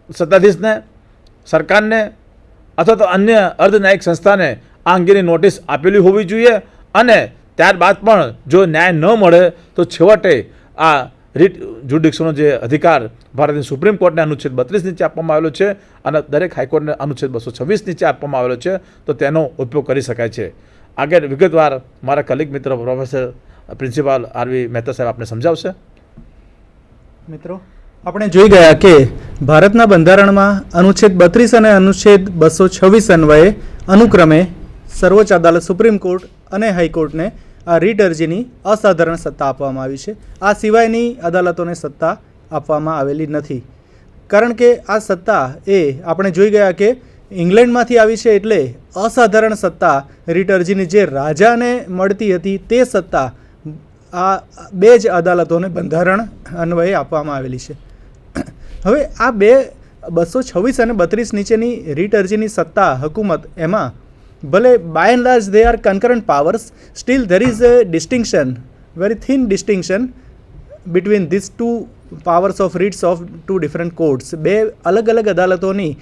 સત્તાધીશને, સરકારને અથવા તો અન્ય અર્ધન્યાયિક સંસ્થાને આ અંગેની નોટિસ આપેલી હોવી જોઈએ અને ત્યારબાદ પણ જો ન્યાય ન મળે તો છેવટે આ રીટ જ્યુડિક્શનનો જે અધિકાર ભારતની સુપ્રીમ કોર્ટને અનુચ્છેદ 32 નીચે આપવામાં આવેલો છે અને દરેક હાઈકોર્ટને અનુચ્છેદ 226 નીચે આપવામાં આવેલો છે, તો તેનો ઉપયોગ કરી શકાય છે. આગળ વિગતવાર મારા કલીગ મિત્ર પ્રોફેસર પ્રિન્સિપાલ આરવી મહેતા સાહેબ આપણે સમજાવશે. મિત્રો, આપણે જોઈ ગયા કે ભારતના બંધારણમાં અનુચ્છેદ 32 અને અનુચ્છેદ 226 અન્વયે અનુક્રમે સર્વોચ્ચ અદાલત, સુપ્રીમ કોર્ટ અને હાઈકોર્ટને આ રીટ અરજીની અસાધારણ સત્તા આપવામાં આવી છે. આ સિવાયની અદાલતોને સત્તા આપવામાં આવેલી નથી, કારણ કે આ સત્તા એ આપણે જોઈ ગયા કે ઇંગ્લેન્ડમાંથી આવી છે, એટલે અસાધારણ સત્તા રીટ અરજીની જે રાજાને મળતી હતી તે સત્તા આ બે જ અદાલતોને બંધારણ અન્વયે આપવામાં આવેલી છે. હવે આ 226 અને 32 નીચેની રીટ અરજીની સત્તા, હકુમત, એમાં ભલે by and large they are concurrent powers, still there is a distinction, very thin distinction between these two powers of writs of two different courts. બે અલગ અલગ અદાલતોની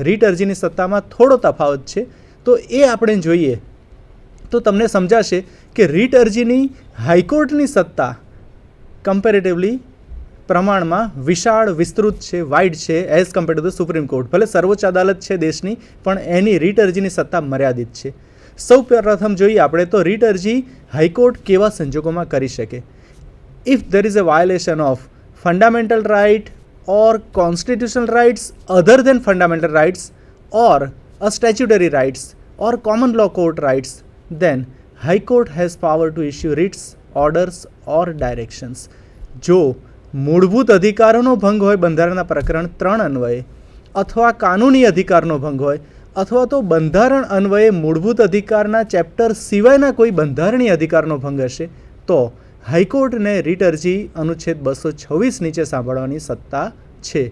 રીટ અરજીની સત્તામાં થોડો તફાવત છે. તો એ આપણે જોઈએ તો તમને સમજાશે કે રીટ અરજીની હાઈકોર્ટની સત્તા કમ્પેરેટિવલી પ્રમાણમાં વિશાળ, વિસ્તૃત છે, વાઇડ છે as compare to the supreme court. ભલે સર્વોચ્ચ અદાલત છે દેશની, પણ એની રીટ અરજીની સત્તા મર્યાદિત છે. સૌ પ્રથમ જોઈએ આપણે તો રીટ અરજી હાઈકોર્ટ કેવા સંજોગોમાં કરી શકે. If there is a violation of fundamental right or constitutional rights other than fundamental rights or a statutory rights or common law court rights, then High Court has power to issue writs, orders or directions. જો મૂળભૂત અધિકારોનો ભંગ હોય બંધારણના પ્રકરણ 3 અન્વયે, અથવા કાનૂની અધિકારનો ભંગ હોય, અથવા તો બંધારણ અન્વયે મૂળભૂત અધિકારના ચેપ્ટર સિવાયના કોઈ બંધારણીય અધિકારનો ભંગ હશે, તો હાઈકોર્ટને રીટ અરજી અનુચ્છેદ 226 નીચે સાંભળવાની સત્તા છે.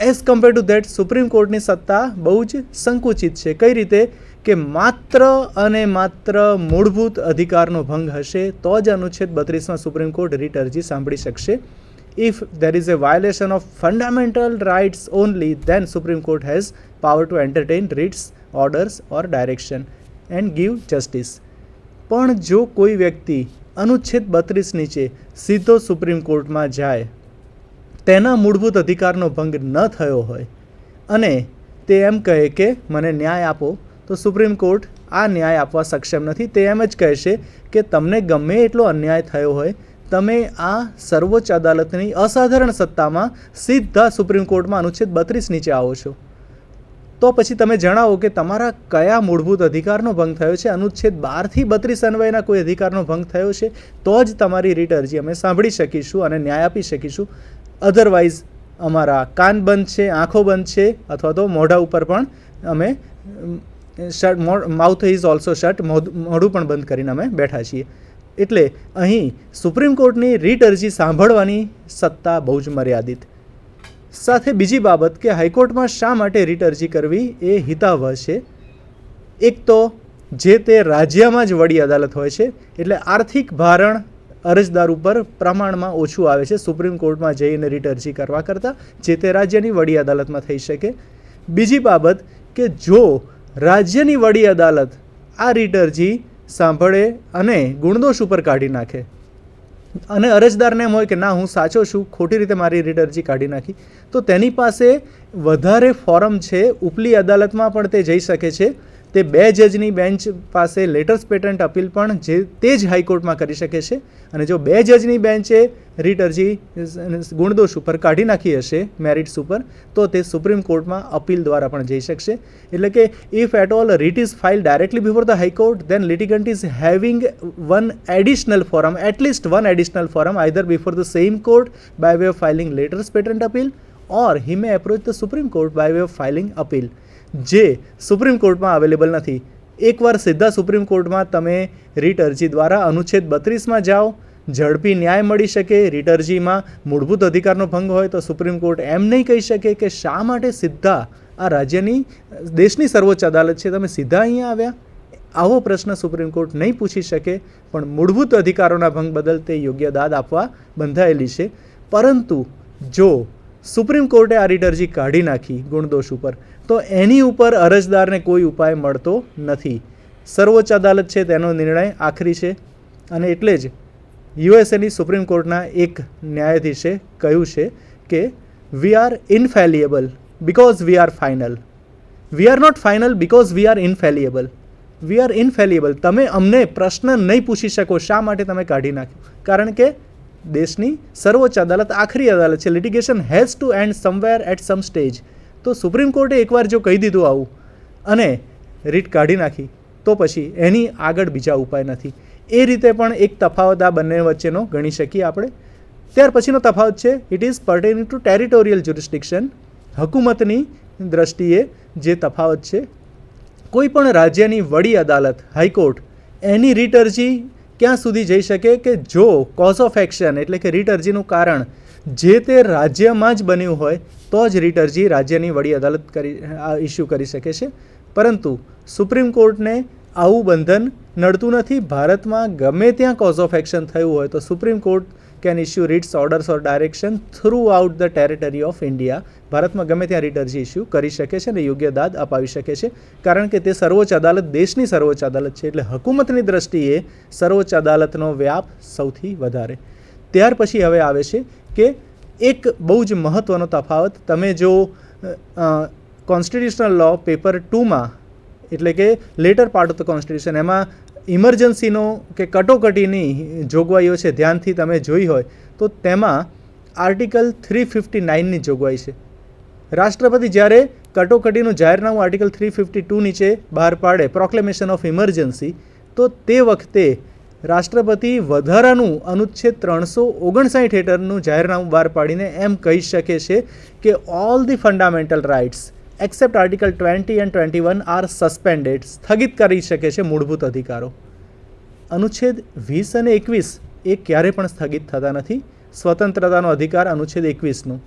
As compare to that supreme કોર્ટની સત્તા બહુ જ સંકુચિત છે. કઈ રીતે? કે માત્ર અને માત્ર મૂળભૂત અધિકારનો ભંગ હશે તો જ અનુચ્છેદ 32માં સુપ્રીમ કોર્ટ રીટ અરજી સાંભળી શકશે. If there is a violation of fundamental rights only, then Supreme Court has power to entertain writs, orders or direction and give justice. પણ જો કોઈ વ્યક્તિ અનુચ્છેદ 32 નીચે સીધો સુપ્રીમ કોર્ટમાં જાય, તેના મૂળભૂત અધિકારનો ભંગ ન થયો હોય અને તે એમ કહે કે મને ન્યાય આપો, તો સુપ્રીમ કોર્ટ આ ન્યાય આપવા સક્ષમ નથી. તે એમ જ કહેશે કે તમને ગમે એટલો અન્યાય થયો હોય, તમે આ સર્વોચ્ચ અદાલતની અસાધારણ સત્તામાં સીધા સુપ્રીમ કોર્ટમાં અનુચ્છેદ 32 નીચે આવો છો, તો પછી તમે જણાવો કે તમારા કયા મૂળભૂત અધિકારનો ભંગ થયો છે. અનુચ્છેદ 12 થી 32 અન્વયના કોઈ અધિકારનો ભંગ થયો છે તો જ તમારી રીટ અરજી અમે સાંભળી શકીશું અને ન્યાય આપી શકીશું. અધરવાઇઝ અમારા કાન બંધ છે, આંખો બંધ છે, અથવા તો મોઢા ઉપર પણ અમે માઉથ ઇઝ ઓલ્સો શટ, મોઢું પણ બંધ કરીને અમે બેઠા છીએ. એટલે અહીં સુપ્રીમ કોર્ટની રીટ અરજી સાંભળવાની સત્તા બહુ જ મર્યાદિત. સાથે બીજી બાબત કે હાઈકોર્ટમાં શા માટે રીટ અરજી કરવી એ હિતાવહ છે. એક તો જે તે રાજ્યમાં જ વડી અદાલત હોય છે, એટલે આર્થિક ભારણ અરજદાર ઉપર પ્રમાણમાં ઓછું આવે છે સુપ્રીમ કોર્ટમાં જઈને રીટ અરજી કરવા કરતાં જે તે રાજ્યની વડી અદાલતમાં થઈ શકે. બીજી બાબત કે જો રાજ્યની વડી અદાલત આ રીટ અરજી સાંભળે અને ગુણદોષ ઉપર કાઢી નાખે અને અરજદારને એમ હોય કે ના, હું સાચો છું, ખોટી રીતે મારી રીટ અરજી કાઢી નાખી, તો તેની પાસે વધારે ફોરમ છે, ઉપલી અદાલતમાં પણ તે જઈ શકે છે. તે 2 જજની બેન્ચ પાસે લેટર્સ પેટન્ટ અપીલ પણ તે જ હાઈકોર્ટમાં કરી શકે છે. અને જો 2 જજની બેન્ચે રીટ અરજી ગુણદોષ ઉપર કાઢી નાખી હશે મેરિટ્સ ઉપર, તો તે સુપ્રીમ કોર્ટમાં અપીલ દ્વારા પણ જઈ શકશે. એટલે કે if at all writ is file directly before the high court, then litigant is having one additional forum, at least one additional forum, either before the same court by way of filing letters patent appeal, or he may approach the Supreme Court by way of filing appeal, જે supreme કોર્ટમાં available નથી. એકવાર સીધા supreme કોર્ટમાં તમે રીટ અરજી દ્વારા અનુચ્છેદ 32માં જાઓ, ઝડપી ન્યાય મળી શકે. રીટ અરજીમાં મૂળભૂત અધિકારનો ભંગ હોય તો સુપ્રીમ કોર્ટ એમ નહીં કહી શકે કે શા માટે સીધા આ રાજ્યની દેશની સર્વોચ્ચ અદાલત છે, તમે સીધા અહીંયા આવ્યા. આવો પ્રશ્ન સુપ્રીમ કોર્ટ નહીં પૂછી શકે, પણ મૂળભૂત અધિકારોના ભંગ બદલ તે યોગ્ય દાદ આપવા બંધાયેલી છે. પરંતુ જો સુપ્રીમ કોર્ટે આ રીટ અરજી કાઢી નાખી ગુણદોષ ઉપર, તો એની ઉપર અરજદારને કોઈ ઉપાય મળતો નથી. સર્વોચ્ચ અદાલત છે તેનો નિર્ણય આખરી છે, અને એટલે જ યુએસએની સુપ્રીમ કોર્ટના એક ન્યાયાધીશે કહ્યું છે કે we are infallible because we are final. We are not final because we are infallible. We are infallible. તમે અમને પ્રશ્ન નહીં પૂછી શકો શા માટે તમે કાઢી નાખ્યું, કારણ કે દેશની સર્વોચ્ચ અદાલત આખરી અદાલત છે. Litigation has to end somewhere at some stage. તો સુપ્રીમ કોર્ટે એકવાર જો કહી દીધું આવું અને રીટ કાઢી નાખી, તો પછી એની આગળ બીજા ઉપાય નથી. એ રીતે પણ એક તફાવત આ બંને વચ્ચેનો ગણી શકીએ આપણે. ત્યાર પછીનો તફાવત છે it is pertaining to territorial jurisdiction. હકુમતની દ્રષ્ટિએ જે તફાવત છે, કોઈ પણ રાજ્યની વડી અદાલત હાઈકોર્ટ એની રીટ અરજી ક્યાં સુધી જઈ શકે કે જો કોઝ ઓફ એક્શન એટલે કે રીટ અરજીનું કારણ જે તે રાજ્યમાં જ બન્યું હોય તો જ રીટ અરજી રાજ્યની વડી અદાલત ઇસ્યુ કરી શકે છે. પરંતુ સુપ્રીમ કોર્ટને આવું બંધન નડતું નથી. ભારતમાં ગમે ત્યાં કોઝ ઓફ એક્શન થયું હોય તો supreme court can issue writs orders or direction throughout the territory of India. ભારતમાં ગમે ત્યાં રીટ અરજી ઇસ્યુ કરી શકે છે અને યોગ્ય દાદ અપાવી શકે છે, કારણ કે તે સર્વોચ્ચ અદાલત દેશની સર્વોચ્ચ અદાલત છે. એટલે હકુમતની દ્રષ્ટિએ સર્વોચ્ચ અદાલતનો વ્યાપ સૌથી વધારે. ત્યાર પછી હવે આવે છે કે એક બહુ જ મહત્ત્વનો તફાવત. તમે જો કોન્સ્ટિટ્યુશનલ લો પેપર 2માં એટલે કે letter part of the constitution એમાં ઇમરજન્સીનો કે કટોકટીની જોગવાઈઓ છે, ધ્યાનથી તમે જોઈ હોય તો તેમાં આર્ટિકલ 359ની જોગવાઈ છે. રાષ્ટ્રપતિ જ્યારે કટોકટીનું જાહેરનામું આર્ટિકલ 352 નીચે બહાર પાડે, પ્રોક્લેમેશન ઓફ ઇમરજન્સી, તો તે વખતે રાષ્ટ્રપતિ વધારાનું અનુચ્છેદ 359 હેઠળનું જાહેરનામું બહાર પાડીને એમ કહી શકે છે કે all the fundamental rights except article 20 and 21 are suspended. સ્થગિત કરી શકે છે મૂળભૂત અધિકારો. અનુચ્છેદ 20 અને 21 એ ક્યારે પણ સ્થગિત થતા નથી. સ્વતંત્રતાનો અધિકાર અનુચ્છેદ 21નું.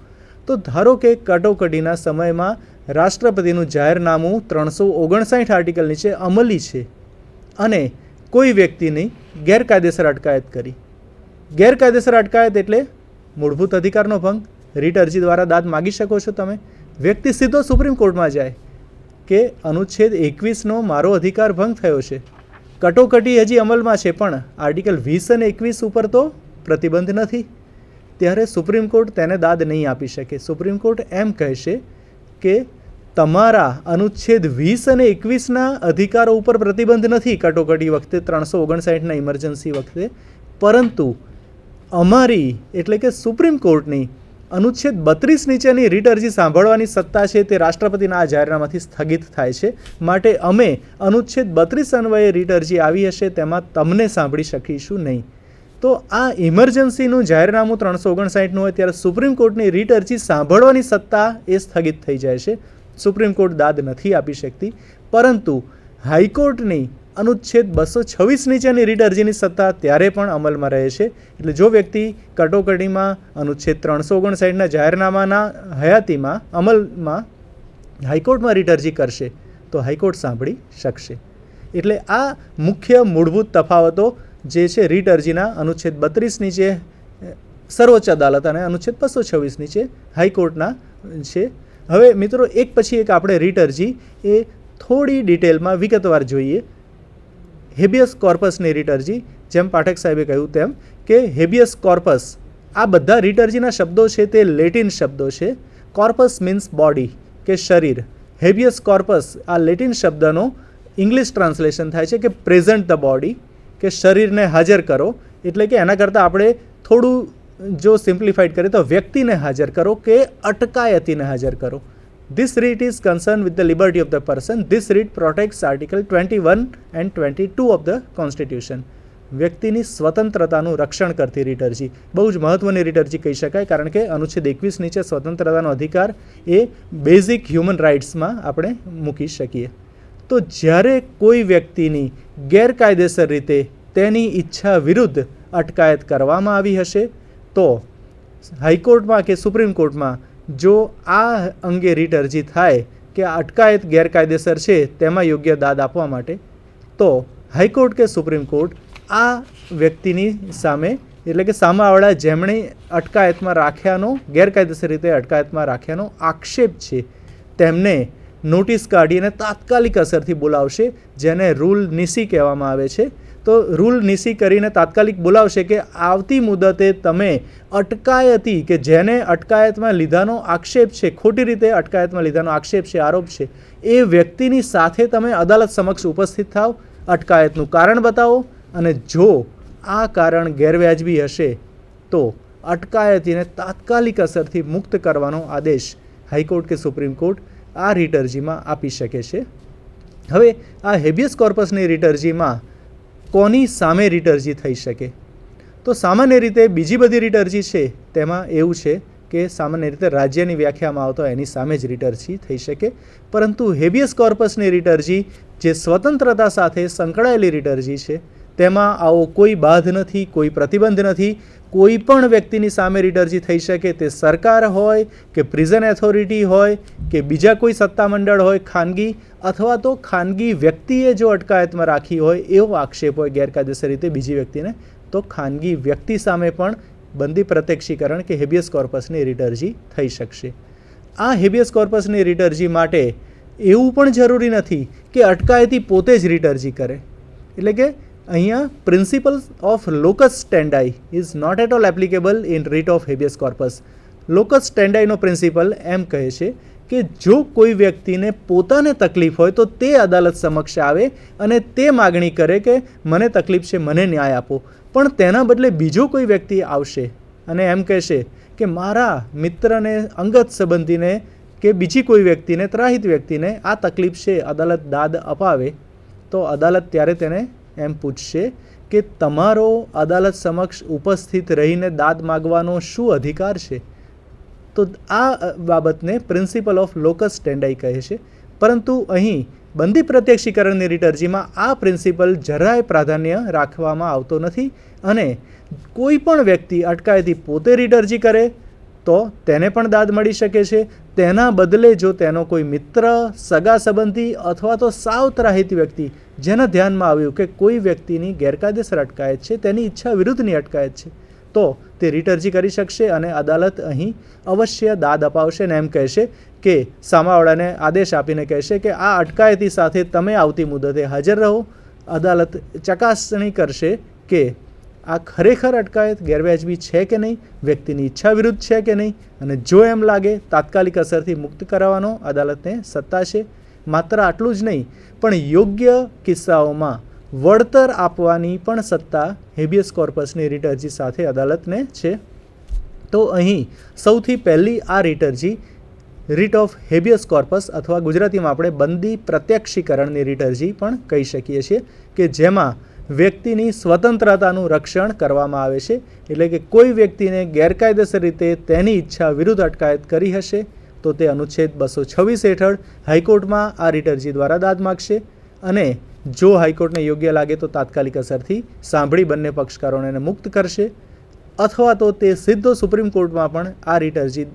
તો ધારો કે કટોકટીના સમયમાં રાષ્ટ્રપતિનું જાહેરનામું 359 આર્ટિકલ નીચે અમલી છે અને કોઈ વ્યક્તિની ગેરકાયદેસર અટકાયત કરી. ગેરકાયદેસર અટકાયત એટલે મૂળભૂત અધિકારનો ભંગ. રીટ અરજી દ્વારા દાદ માગી શકો છો તમે. વ્યક્તિ સીધો સુપ્રીમ કોર્ટમાં જાય કે અનુચ્છેદ 21નો મારો અધિકાર ભંગ થયો છે, કટોકટી હજી અમલમાં છે પણ આર્ટિકલ 20 અને 21 ઉપર તો પ્રતિબંધ નથી, ત્યારે સુપ્રીમ કોર્ટ તેને દાદ નહીં આપી શકે. સુપ્રીમ કોર્ટ એમ કહેશે કે તમારા અનુચ્છેદ 20 અને 21ના અધિકારો ઉપર પ્રતિબંધ નથી કટોકટી વખતે, 359ના ઇમરજન્સી વખતે, પરંતુ અમારી એટલે કે સુપ્રીમ કોર્ટની અનુચ્છેદ 32 નીચેની રીટ અરજી સાંભળવાની સત્તા છે તે રાષ્ટ્રપતિના આ જાહેરનામાથી સ્થગિત થાય છે. માટે અમે અનુચ્છેદ 32 અન્વયે રીટ અરજી આવી હશે તેમાં તમને સાંભળી શકીશું નહીં. તો આ ઇમરજન્સીનું જાહેરનામું 359નું હોય ત્યારે સુપ્રીમ કોર્ટની રીટ અરજી સાંભળવાની સત્તા એ સ્થગિત થઈ જાય છે. સુપ્રીમ કોર્ટ દાદ નથી આપી શકતી. પરંતુ હાઈકોર્ટની અનુચ્છેદ 226 નીચેની રીટ અરજીની સત્તા ત્યારે પણ અમલમાં રહે છે. એટલે જો વ્યક્તિ કટોકટીમાં અનુચ્છેદ 359ના જાહેરનામાના હયાતીમાં અમલમાં હાઈકોર્ટમાં રીટ અરજી કરશે તો હાઈકોર્ટ સાંભળી શકશે. એટલે આ મુખ્ય મૂળભૂત તફાવતો જે છે રીટ અરજીના અનુચ્છેદ 32 નીચે સર્વોચ્ચ અદાલત અને અનુચ્છેદ 226 નીચે હાઈકોર્ટના છે. હવે મિત્રો એક પછી એક આપણે રીટ અરજી એ થોડી ડિટેલમાં વિગતવાર જોઈએ. હેબિયસ કોર્પસની રીટ અરજી, જેમ પાઠક સાહેબે કહ્યું તેમ કે હેબિયસ કોર્પસ, આ બધા રીટ અરજીના શબ્દો છે તે લેટિન શબ્દો છે. કોર્પસ મીન્સ બોડી કે શરીર. હેબિયસ કોર્પસ આ લેટિન શબ્દનો ઇંગ્લિશ ટ્રાન્સલેશન થાય છે કે પ્રેઝન્ટ ધ બોડી, કે શરીરને હાજર કરો. એટલે કે એના કરતાં આપણે થોડું જો સિમ્પ્લિફાઈડ કરીએ તો વ્યક્તિને હાજર કરો કે અટકાયતીને હાજર કરો. This writ is concerned with the liberty of the person. This writ protects Article 21 and 22 of the Constitution. વ્યક્તિની સ્વતંત્રતાનું રક્ષણ કરતી રીટ અરજી બહુ જ મહત્ત્વની રીટ અરજી કહી શકાય, કારણ કે અનુચ્છેદ 21 નીચે સ્વતંત્રતાનો અધિકાર એ બેઝિક હ્યુમન રાઇટ્સમાં આપણે મૂકી શકીએ. તો જ્યારે કોઈ વ્યક્તિની ગેરકાયદેસર રીતે તેની ઈચ્છા વિરુદ્ધ અટકાયત કરવામાં આવી હશે તો હાઈકોર્ટમાં કે સુપ્રીમ કોર્ટમાં જો આ અંગે રીટ અરજી થાય કે અટકાયત ગેરકાયદેસર છે તેમાં યોગ્ય દાદ આપવા માટે, તો હાઈકોર્ટ કે સુપ્રીમ કોર્ટ આ વ્યક્તિની સામે એટલે કે સામાવાળા જેમણે અટકાયતમાં રાખ્યાનો ગેરકાયદેસર રીતે અટકાયતમાં રાખ્યાનો આક્ષેપ છે તેમને નોટિસ કાઢીને તાત્કાલિક અસરથી બોલાવશે, જેને રૂલ નીસી કહેવામાં આવે છે. તો રૂલ નીસી કરીને તાત્કાલિક બોલાવશે કે આવતી મુદતે તમે અટકાયતી કે જેને અટકાયતમાં લીધાનો આક્ષેપ છે, ખોટી રીતે અટકાયતમાં લીધાનો આક્ષેપ છે, આરોપ છે, એ વ્યક્તિની સાથે તમે અદાલત સમક્ષ ઉપસ્થિત થાવ, અટકાયતનું કારણ બતાવો અને જો આ કારણ ગેરવ્યાજબી હશે તો અટકાયતીને તાત્કાલિક અસરથી મુક્ત કરવાનો આદેશ હાઈકોર્ટ કે સુપ્રીમ કોર્ટ આ રીટ અરજીમાં આપી શકે છે. હવે આ હેબિયસ કોર્પસની રીટ અરજીમાં કોની સામે રીટ અરજી થઈ શકે? તો સામાન્ય રીતે બીજી બધી રીટ અરજી છે તેમાં એવું છે કે સામાન્ય રીતે રાજ્યની વ્યાખ્યામાં આવતો એની સામે જ રીટ અરજી થઈ શકે, પરંતુ હેબિયસ કોર્પસની રીટ અરજી જે સ્વતંત્રતા સાથે સંકળાયેલી રીટ અરજી છે તેમાં આવો કોઈ બાધ નથી, કોઈ પ્રતિબંધ નથી. કોઈ પણ વ્યક્તિની સામે રીટ અરજી થઈ શકે, તે સરકાર હોય કે પ્રિઝન ઓથોરિટી હોય કે બીજા કોઈ સત્તામંડળ હોય ખાનગી, અથવા તો ખાનગી વ્યક્તિએ જો અટકાયતમાં રાખી હોય એવો આક્ષેપ હોય ગેરકાયદેસર રીતે બીજી વ્યક્તિને, તો ખાનગી વ્યક્તિ સામે પણ બંદી પ્રત્યક્ષીકરણ કે હેબિયસ કોર્પસની રીટ અરજી થઈ શકશે. આ હેબિયસ કોર્પસની રીટ અરજી માટે એવું પણ જરૂરી નથી કે અટકાયતી પોતે જ રીટ અરજી કરે. એટલે કે અહીંયા principle of locus standi is not at all applicable in writ of habeas corpus. Locus સ્ટેન્ડાઈનો પ્રિન્સિપલ એમ કહે છે કે જો કોઈ વ્યક્તિને પોતાને તકલીફ હોય તો તે અદાલત સમક્ષ આવે અને તે માગણી કરે કે મને તકલીફ છે, મને ન્યાય આપો. પણ તેના બદલે બીજો કોઈ વ્યક્તિ આવશે અને એમ કહેશે કે મારા મિત્રને, અંગત સંબંધીને કે બીજી કોઈ વ્યક્તિને, ત્રાહિત વ્યક્તિને આ તકલીફ છે, અદાલત દાદ અપાવે, તો અદાલત ત્યારે તેને એમ પૂછશે કે તમારો અદાલત સમક્ષ ઉપસ્થિત રહીને દાદ માગવાનો શું અધિકાર છે? તો આ બાબતને પ્રિન્સિપલ ઓફ લોકસ સ્ટેન્ડાઈ કહે છે. પરંતુ અહીં બંદી પ્રત્યક્ષીકરણની રીટ અરજીમાં આ પ્રિન્સિપલ જરાય પ્રાધાન્ય રાખવામાં આવતો નથી અને કોઈ પણ વ્યક્તિ અટકાયતી પોતે રીટ અરજી કરે તો તેને પણ દાદ મળી શકે છે. તેના બદલે જો તેનો કોઈ મિત્ર, સગા સંબંધી અથવા તો સાવ ત્રાહિત વ્યક્તિ જેના ધ્યાનમાં આવ્યું કે કોઈ વ્યક્તિની ગેરકાયદેસર અટકાયત છે, તેની ઈચ્છા વિરુદ્ધની અટકાયત છે, તો તે રીટ અરજી કરી શકશે અને અદાલત અહીં અવશ્ય દાદ અપાવશે અને એમ કહેશે કે સામાવાળાને આદેશ આપીને કહેશે કે આ અટકાયતી સાથે તમે આવતી મુદતે હાજર રહો. અદાલત ચકાસણી કરશે કે આ ખરેખર અટકાયત ગેરવ્યાજબી છે કે નહીં, વ્યક્તિની ઈચ્છા વિરુદ્ધ છે કે નહીં, અને જો એમ લાગે તાત્કાલિક અસરથી મુક્ત કરાવવાનો અદાલતને સત્તા છે. માત્ર આટલું જ નહીં, પણ યોગ્ય કિસ્સાઓમાં વળતર આપવાની પણ સત્તા હેબિયસ કોર્પસની રીટ અરજી સાથે અદાલતને છે. તો અહીં સૌથી પહેલી આ રીટ અરજી રીટ ઓફ હેબિયસ કોર્પસ અથવા ગુજરાતીમાં આપણે બંદી પ્રત્યક્ષીકરણની રીટ અરજી પણ કહી શકીએ છીએ કે જેમાં વ્યક્તિની સ્વતંત્રતાનું રક્ષણ કરવામાં આવે છે. એટલે કે કોઈ વ્યક્તિને ગેરકાયદેસર રીતે તેની ઈચ્છા વિરુદ્ધ અટકાયત કરી હશે તો તે અનુચ્છેદ 226 હેઠળ હાઈકોર્ટમાં આ રીટ અરજી દ્વારા દાદ માગશે અને જો હાઈકોર્ટને યોગ્ય લાગે તો તાત્કાલિક અસરથી સાંભળી બંને પક્ષકારોને મુક્ત કરશે, અથવા તો તે સીધો સુપ્રીમ કોર્ટમાં પણ આ રીટ અરજી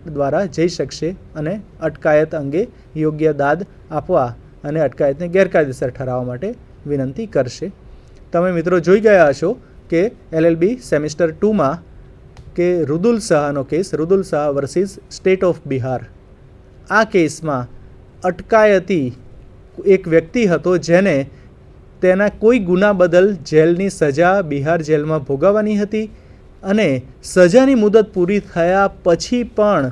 દ્વારા જઈ શકશે અને અટકાયત અંગે યોગ્ય દાદ આપવા અને અટકાયતને ગેરકાયદેસર ઠરાવવા માટે વિનંતી કરશે. તમે મિત્રો જોઈ ગયા હશો કે LLB સેમિસ્ટર 2માં કે રુદુલ શાહનો કેસ, Rudul Shah versus state of Bihar, આ કેસમાં અટકાયતી એક વ્યક્તિ હતો જેને તેના કોઈ ગુના બદલ જેલની સજા બિહાર જેલમાં ભોગવવાની હતી અને સજાની મુદત પૂરી થયા પછી પણ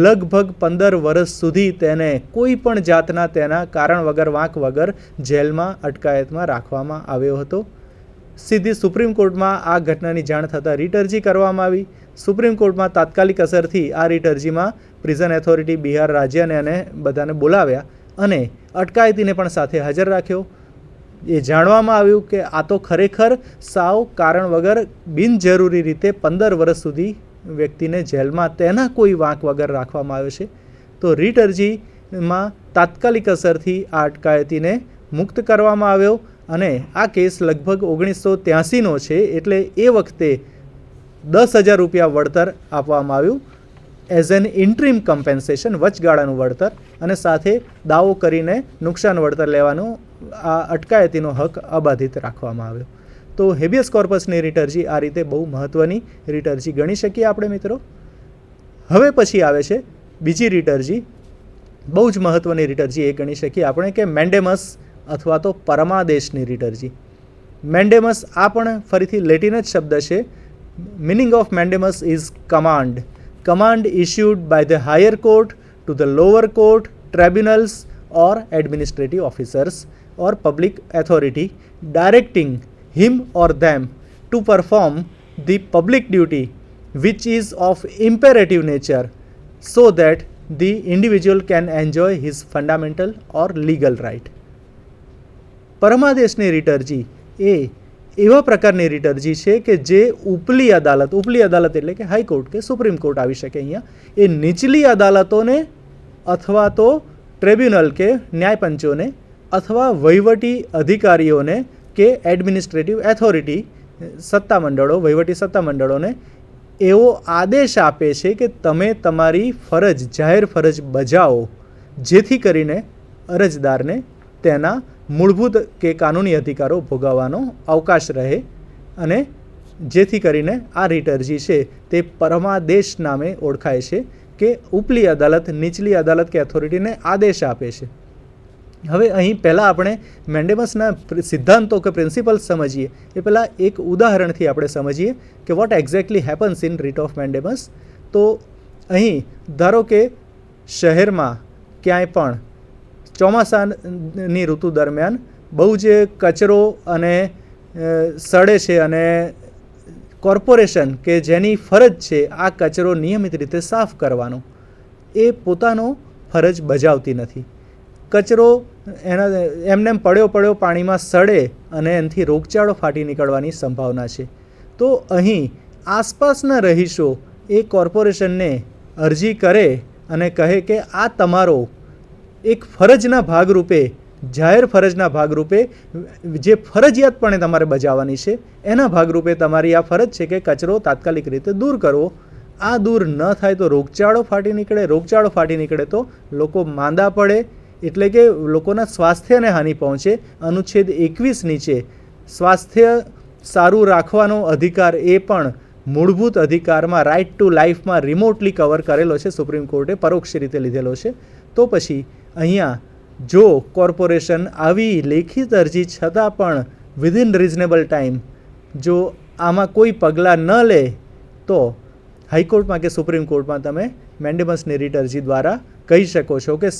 લગભગ 15 વર્ષ સુધી તેને કોઈ પણ જાતના તેના કારણ વગર, વાંક વગર જેલમાં અટકાયતમાં રાખવામાં આવ્યો હતો. સીધી સુપ્રીમ કોર્ટમાં આ ઘટનાની જાણ થતાં રીટ અરજી કરવામાં આવી. સુપ્રીમ કોર્ટમાં તાત્કાલિક અસરથી આ રીટ અરજીમાં પ્રિઝન ઓથોરિટી બિહાર રાજ્યને અને બધાને બોલાવ્યા અને અટકાયતીને પણ સાથે હાજર રાખ્યો. એ જાણવામાં આવ્યું કે આ તો ખરેખર સાવ કારણ વગર બિનજરૂરી રીતે 15 વર્ષ સુધી વ્યક્તિને જેલમાં તેના કોઈ વાંક વગર રાખવામાં આવ્યો છે. તો રીટ અરજીમાં તાત્કાલિક અસરથી આ અટકાયતીને મુક્ત કરવામાં આવ્યો અને આ કેસ લગભગ 1983નો છે, એટલે એ વખતે 10,000 રૂપિયા વળતર આપવામાં આવ્યું એઝ એન ઇન્ટ્રીમ કમ્પેન્સેશન, વચગાળાનું વળતર, અને સાથે દાવો કરીને નુકસાન વળતર લેવાનો આ અટકાયતીનો હક અબાધિત રાખવામાં આવ્યો. તો હેબિયસ કોર્પસની રીટ અરજી આ રીતે બહુ મહત્ત્વની રીટ અરજી ગણી શકીએ આપણે મિત્રો. હવે પછી આવે છે બીજી રીટ અરજી, બહુ જ મહત્ત્વની રીટ અરજી એ ગણી શકીએ આપણે કે મેન્ડેમસ અથવા તો પરમાદેશની રીટ અરજી. મેન્ડેમસ આ પણ ફરીથી લેટિન જ શબ્દ છે. Meaning of mandamus is command. Command issued by the higher court to the lower court, tribunals or administrative officers or public authority directing him or them to perform the public duty which is of imperative nature so that the individual can enjoy his fundamental or legal right. પરમાદેશની રીટ અરજી એ એવા પ્રકારની રીટ અરજી છે કે જે ઉપલી અદાલત એટલે કે હાઈકોર્ટ કે સુપ્રીમ કોર્ટ આવી શકે અહીંયા, એ નીચલી અદાલતોને અથવા તો ટ્રિબ્યુનલ કે ન્યાયપંચોને અથવા વહીવટી અધિકારીઓને કે એડમિનિસ્ટ્રેટિવ ઓથોરિટી સત્તામંડળો, વહીવટી સત્તામંડળોને એવો આદેશ આપે છે કે તમે તમારી ફરજ, જાહેર ફરજ બજાવો, જેથી કરીને અરજદારને તેના મૂળભૂત કે કાનૂની અધિકારો ભોગવવાનો અવકાશ રહે અને જેથી કરીને આ રીટ અરજી છે તે પરમાદેશ નામે ઓળખાય છે કે ઉપલી અદાલત નીચલી અદાલત કે ઓથોરિટીને આદેશ આપે છે. હવે અહીં પહેલાં આપણે મેન્ડેમસના સિદ્ધાંતો કે પ્રિન્સિપલ્સ સમજીએ એ પહેલાં એક ઉદાહરણથી આપણે સમજીએ કે what exactly happens in writ of mandamus. તો અહીં ધારો કે શહેરમાં ક્યાંય પણ ચોમાસાની ઋતુ દરમિયાન બહુ જ કચરો અને સડે છે અને કોર્પોરેશન કે જેની ફરજ છે આ કચરો નિયમિત રીતે સાફ કરવાનો, એ પોતાનો ફરજ બજાવતી નથી. કચરો એમને પડ્યો પાણીમાં સડે અને એનાથી રોગચાળો ફાટી નીકળવાની સંભાવના છે. તો અહીં આસપાસના રહીશો એ કોર્પોરેશનને અરજી કરે અને કહે કે આ તમારો એક ફરજના ભાગરૂપે, જાહેર ફરજના ભાગરૂપે જે ફરજિયાતપણે તમારે બજાવવાની છે એના ભાગરૂપે તમારી આ ફરજ છે કે કચરો તાત્કાલિક રીતે દૂર કરવો. આ દૂર ન થાય તો રોગચાળો ફાટી નીકળે તો લોકો માંદા પડે, એટલે કે લોકોના સ્વાસ્થ્યને હાનિ પહોંચે. અનુચ્છેદ 21 નીચે સ્વાસ્થ્ય સારું રાખવાનો અધિકાર એ પણ મૂળભૂત અધિકારમાં રાઇટ ટુ લાઈફમાં રિમોટલી કવર કરેલો છે, સુપ્રીમ કોર્ટે પરોક્ષ રીતે લીધેલો છે. તો પછી અહીંયા જો કોર્પોરેશન આવી લેખિત અરજી છતાં પણ વિધિન રિઝનેબલ ટાઈમ જો આમાં કોઈ પગલાં ન લે તો હાઈકોર્ટમાં કે સુપ્રીમ કોર્ટમાં તમે મેન્ડેમસની રીટ અરજી દ્વારા કહી શકો છો કે